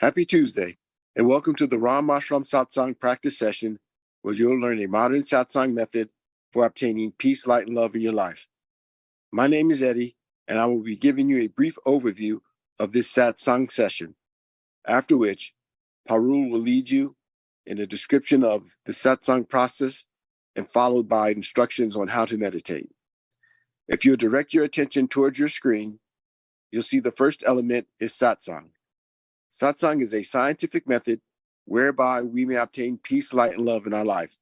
Happy Tuesday, and welcome to the Ram Ashram Satsang practice session, where you'll learn a modern Satsang method for obtaining peace, light, and love in your life. My name is Eddie, and I will be giving you a brief overview of this Satsang session, after which Parul will lead you in a description of the Satsang process and followed by instructions on how to meditate. If you direct your attention towards your screen, you'll see the first element is Satsang. Satsang is a scientific method whereby we may obtain peace, light, and love in our life.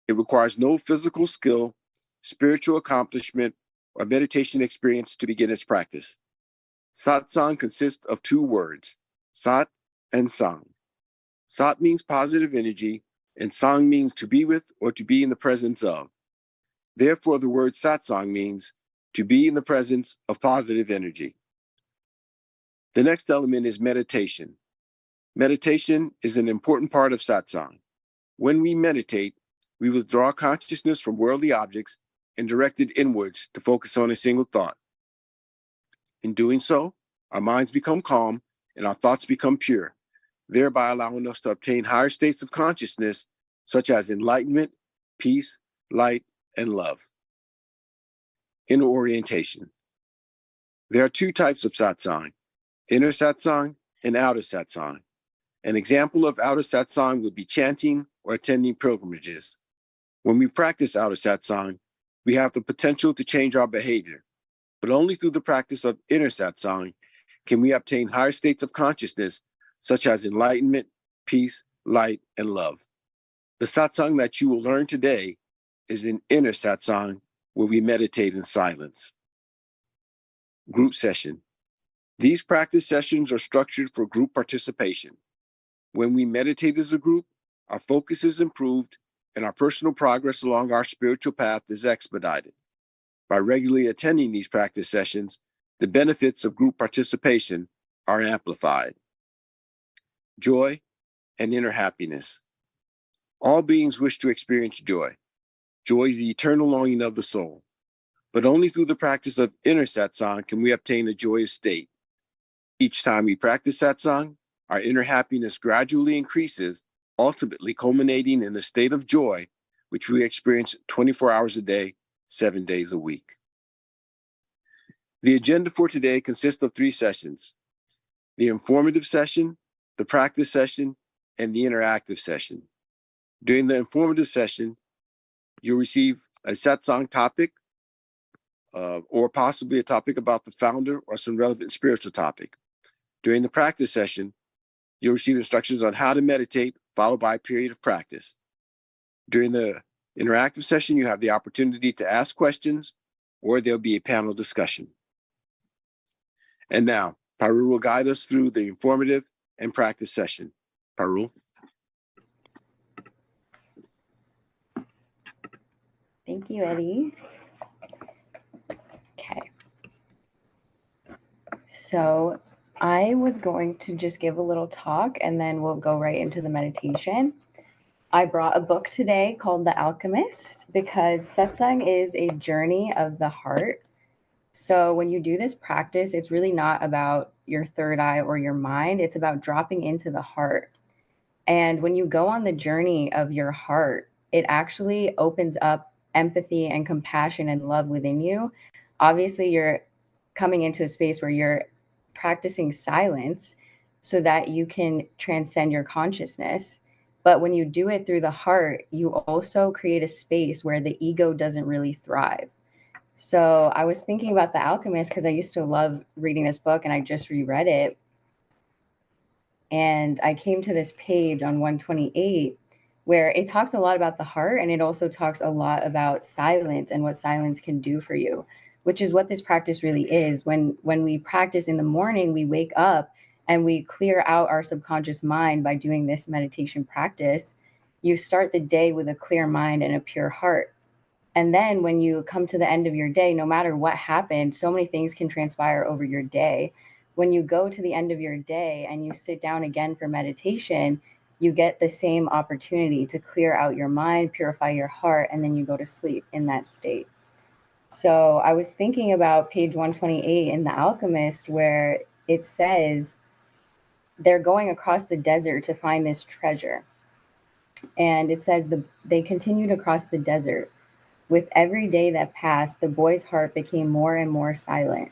It requires no physical skill, spiritual accomplishment, or meditation experience to begin its practice. Satsang consists of two words, Sat and Sang. Sat means positive energy, and Sang means to be with or to be in the presence of. Therefore, the word Satsang means to be in the presence of positive energy. The next element is meditation. Meditation is an important part of Satsang. When we meditate, we withdraw consciousness from worldly objects and direct it inwards to focus on a single thought. In doing so, our minds become calm and our thoughts become pure, thereby allowing us to obtain higher states of consciousness, such as enlightenment, peace, light, and love. Inner orientation. There are two types of Satsang, inner Satsang and outer Satsang. An example of outer Satsang would be chanting or attending pilgrimages. When we practice outer Satsang, we have the potential to change our behavior, but only through the practice of inner Satsang can we obtain higher states of consciousness, such as enlightenment, peace, light, and love. The Satsang that you will learn today is an inner Satsang where we meditate in silence. Group session. These practice sessions are structured for group participation. When we meditate as a group, our focus is improved and our personal progress along our spiritual path is expedited. By regularly attending these practice sessions, the benefits of group participation are amplified. Joy and inner happiness. All beings wish to experience joy. Joy is the eternal longing of the soul. But only through the practice of inner Satsang can we obtain a joyous state. Each time we practice Satsang, our inner happiness gradually increases, ultimately culminating in a state of joy, which we experience 24 hours a day, 7 days a week. The agenda for today consists of 3 sessions: the informative session, the practice session, and the interactive session. During the informative session, you'll receive a Satsang topic, or possibly a topic about the founder or some relevant spiritual topic. During the practice session, you'll receive instructions on how to meditate, followed by a period of practice. During the interactive session, you have the opportunity to ask questions, or there'll be a panel discussion. And now, Parul will guide us through the informative and practice session. Parul. Thank you, Eddie. Okay. So I was going to just give a little talk and then we'll go right into the meditation. I brought a book today called The Alchemist because Satsang is a journey of the heart. So when you do this practice, it's really not about your third eye or your mind. It's about dropping into the heart. And when you go on the journey of your heart, it actually opens up empathy and compassion and love within you. Obviously, you're coming into a space where you're practicing silence so that you can transcend your consciousness. But when you do it through the heart, you also create a space where the ego doesn't really thrive. So I was thinking about The Alchemist because I used to love reading this book and I just reread it. And I came to this page on 128 where it talks a lot about the heart and it also talks a lot about silence and what silence can do for you, which is what this practice really is. When we practice in the morning, we wake up and we clear out our subconscious mind by doing this meditation practice. You start the day with a clear mind and a pure heart. And then when you come to the end of your day, no matter what happened, so many things can transpire over your day. When you go to the end of your day and you sit down again for meditation, you get the same opportunity to clear out your mind, purify your heart, and then you go to sleep in that state. So I was thinking about page 128 in The Alchemist, where it says, they're going across the desert to find this treasure. And it says they continued across the desert. With every day that passed, the boy's heart became more and more silent.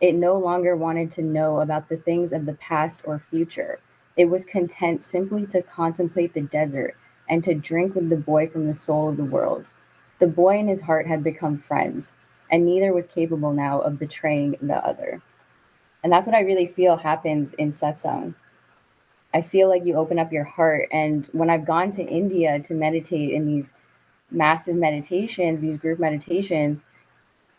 It no longer wanted to know about the things of the past or future. It was content simply to contemplate the desert and to drink with the boy from the soul of the world. The boy and his heart had become friends, and neither was capable now of betraying the other. And that's what I really feel happens in satsang. I feel like you open up your heart. And when I've gone to India to meditate in these massive meditations, these group meditations,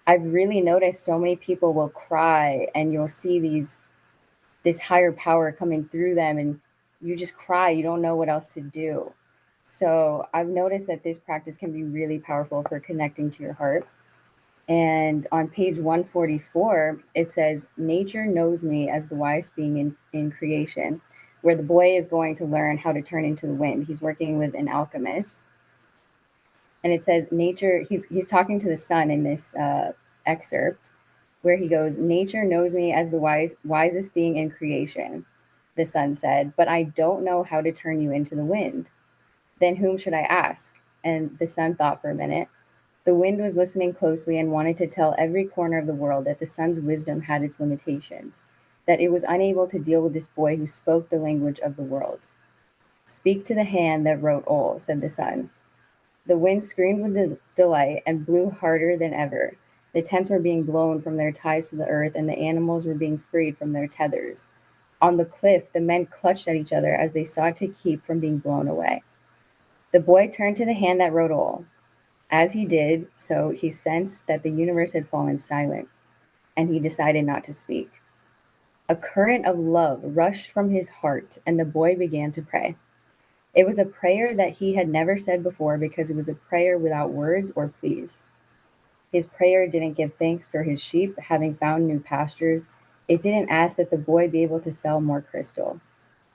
I've really noticed so many people will cry and you'll see this higher power coming through them and you just cry, you don't know what else to do. So I've noticed that this practice can be really powerful for connecting to your heart. And on page 144, it says, Nature knows me as the wise being in creation, where the boy is going to learn how to turn into the wind. He's working with an alchemist. And it says, Nature, he's talking to the sun in this excerpt, where he goes, Nature knows me as the wisest being in creation, the sun said, but I don't know how to turn you into the wind. Then whom should I ask? And the sun thought for a minute. The wind was listening closely and wanted to tell every corner of the world that the sun's wisdom had its limitations, that it was unable to deal with this boy who spoke the language of the world. Speak to the hand that wrote all, said the sun. The wind screamed with delight and blew harder than ever. The tents were being blown from their ties to the earth, and the animals were being freed from their tethers. On the cliff, the men clutched at each other as they sought to keep from being blown away. The boy turned to the hand that wrote all. As he did so, he sensed that the universe had fallen silent, and he decided not to speak. A current of love rushed from his heart, and the boy began to pray. It was a prayer that he had never said before because it was a prayer without words or pleas. His prayer didn't give thanks for his sheep having found new pastures. It didn't ask that the boy be able to sell more crystal.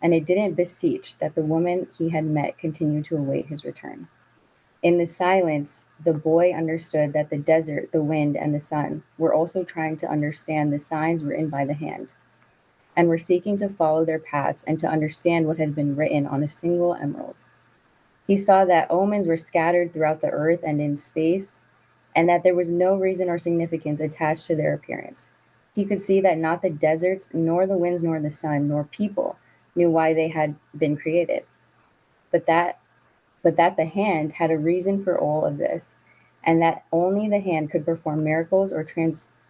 And it didn't beseech that the woman he had met continue to await his return. In the silence, the boy understood that the desert, the wind, and the sun were also trying to understand the signs written by the hand, and were seeking to follow their paths and to understand what had been written on a single emerald. He saw that omens were scattered throughout the earth and in space, and that there was no reason or significance attached to their appearance. He could see that not the deserts, nor the winds, nor the sun, nor people knew why they had been created, but that the hand had a reason for all of this, and that only the hand could perform miracles or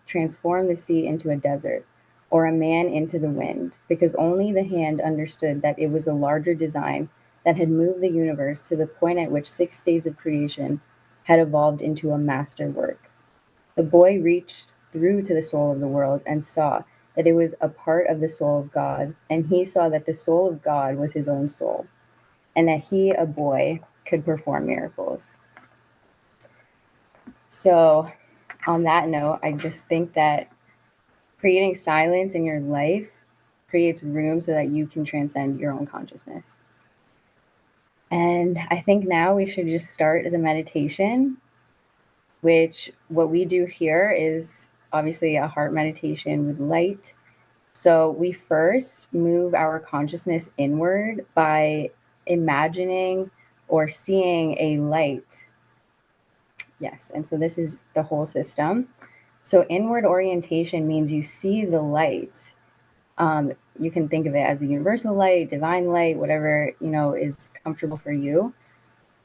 transform the sea into a desert, or a man into the wind, because only the hand understood that it was a larger design that had moved the universe to the point at which 6 days of creation had evolved into a master work. The boy reached through to the soul of the world and saw that it was a part of the soul of God, and he saw that the soul of God was his own soul, and that he, a boy, could perform miracles. So, on that note, I just think that creating silence in your life creates room so that you can transcend your own consciousness. And I think now we should just start the meditation, which what we do here is obviously a heart meditation with light. So we first move our consciousness inward by imagining or seeing a light. Yes, and so this is the whole system. So inward orientation means you see the light. You can think of it as a universal light, divine light, whatever is comfortable for you.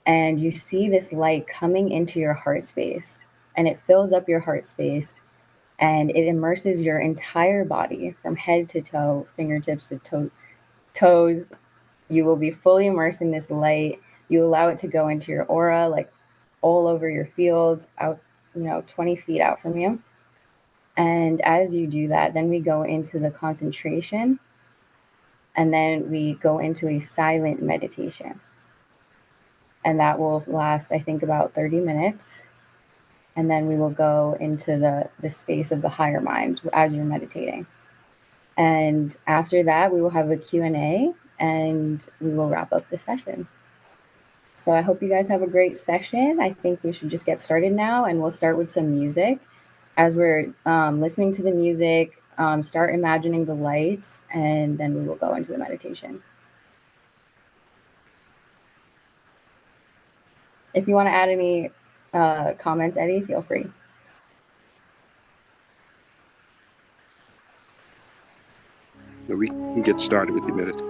And you see this light coming into your heart space, and it fills up your heart space, and it immerses your entire body from head to toe, fingertips to toes. You will be fully immersed in this light. You allow it to go into your aura, like all over your field, out 20 feet out from you. And as you do that, then we go into the concentration, and then we go into a silent meditation. And that will last, I think, about 30 minutes. And then we will go into the space of the higher mind as you're meditating. And after that, we will have a Q&A, and we will wrap up the session. So I hope you guys have a great session. I think we should just get started now, and we'll start with some music. As we're listening to the music, Start imagining the lights, and then we will go into the meditation. If you want to add any comments, Eddie, feel free. We can get started with the meditation.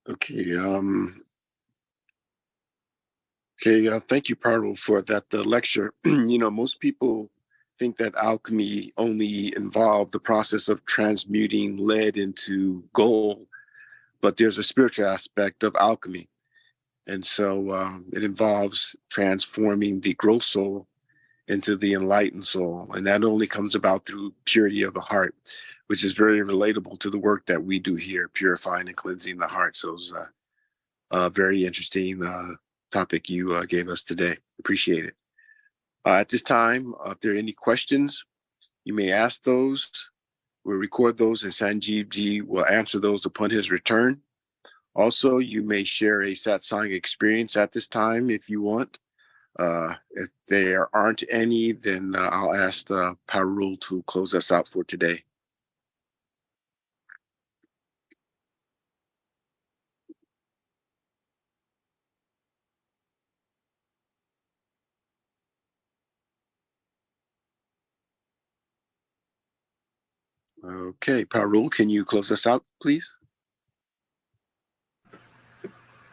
Okay. Okay. Thank you, Parul, for that lecture. Most people think that alchemy only involved the process of transmuting lead into gold, but there's a spiritual aspect of alchemy. And so it involves transforming the gross soul into the enlightened soul. And that only comes about through purity of the heart, which is very relatable to the work that we do here, purifying and cleansing the heart. So it's a very interesting topic you gave us today. Appreciate it. At this time, if there are any questions, you may ask those. We'll record those, and Sanjeev Ji will answer those upon his return. Also, you may share a satsang experience at this time if you want. If there aren't any, then I'll ask Parul to close us out for today. Okay, Parul, can you close us out, please?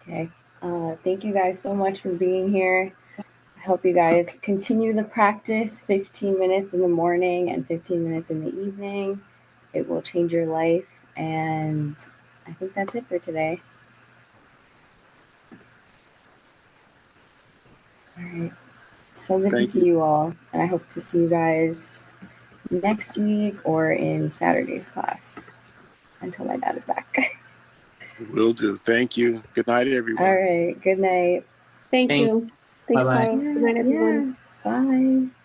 Okay. Thank you guys so much for being here. I hope you guys continue the practice 15 minutes in the morning and 15 minutes in the evening. It will change your life. And I think that's it for today. All right. So good to see you all. And I hope to see you guys next week or in Saturday's class until my dad is back. Will do. Thank you. Good night, everyone. All right. Good night. Thank you. Thanks, Bye-bye. Carl. Good night, everyone. Yeah. Bye.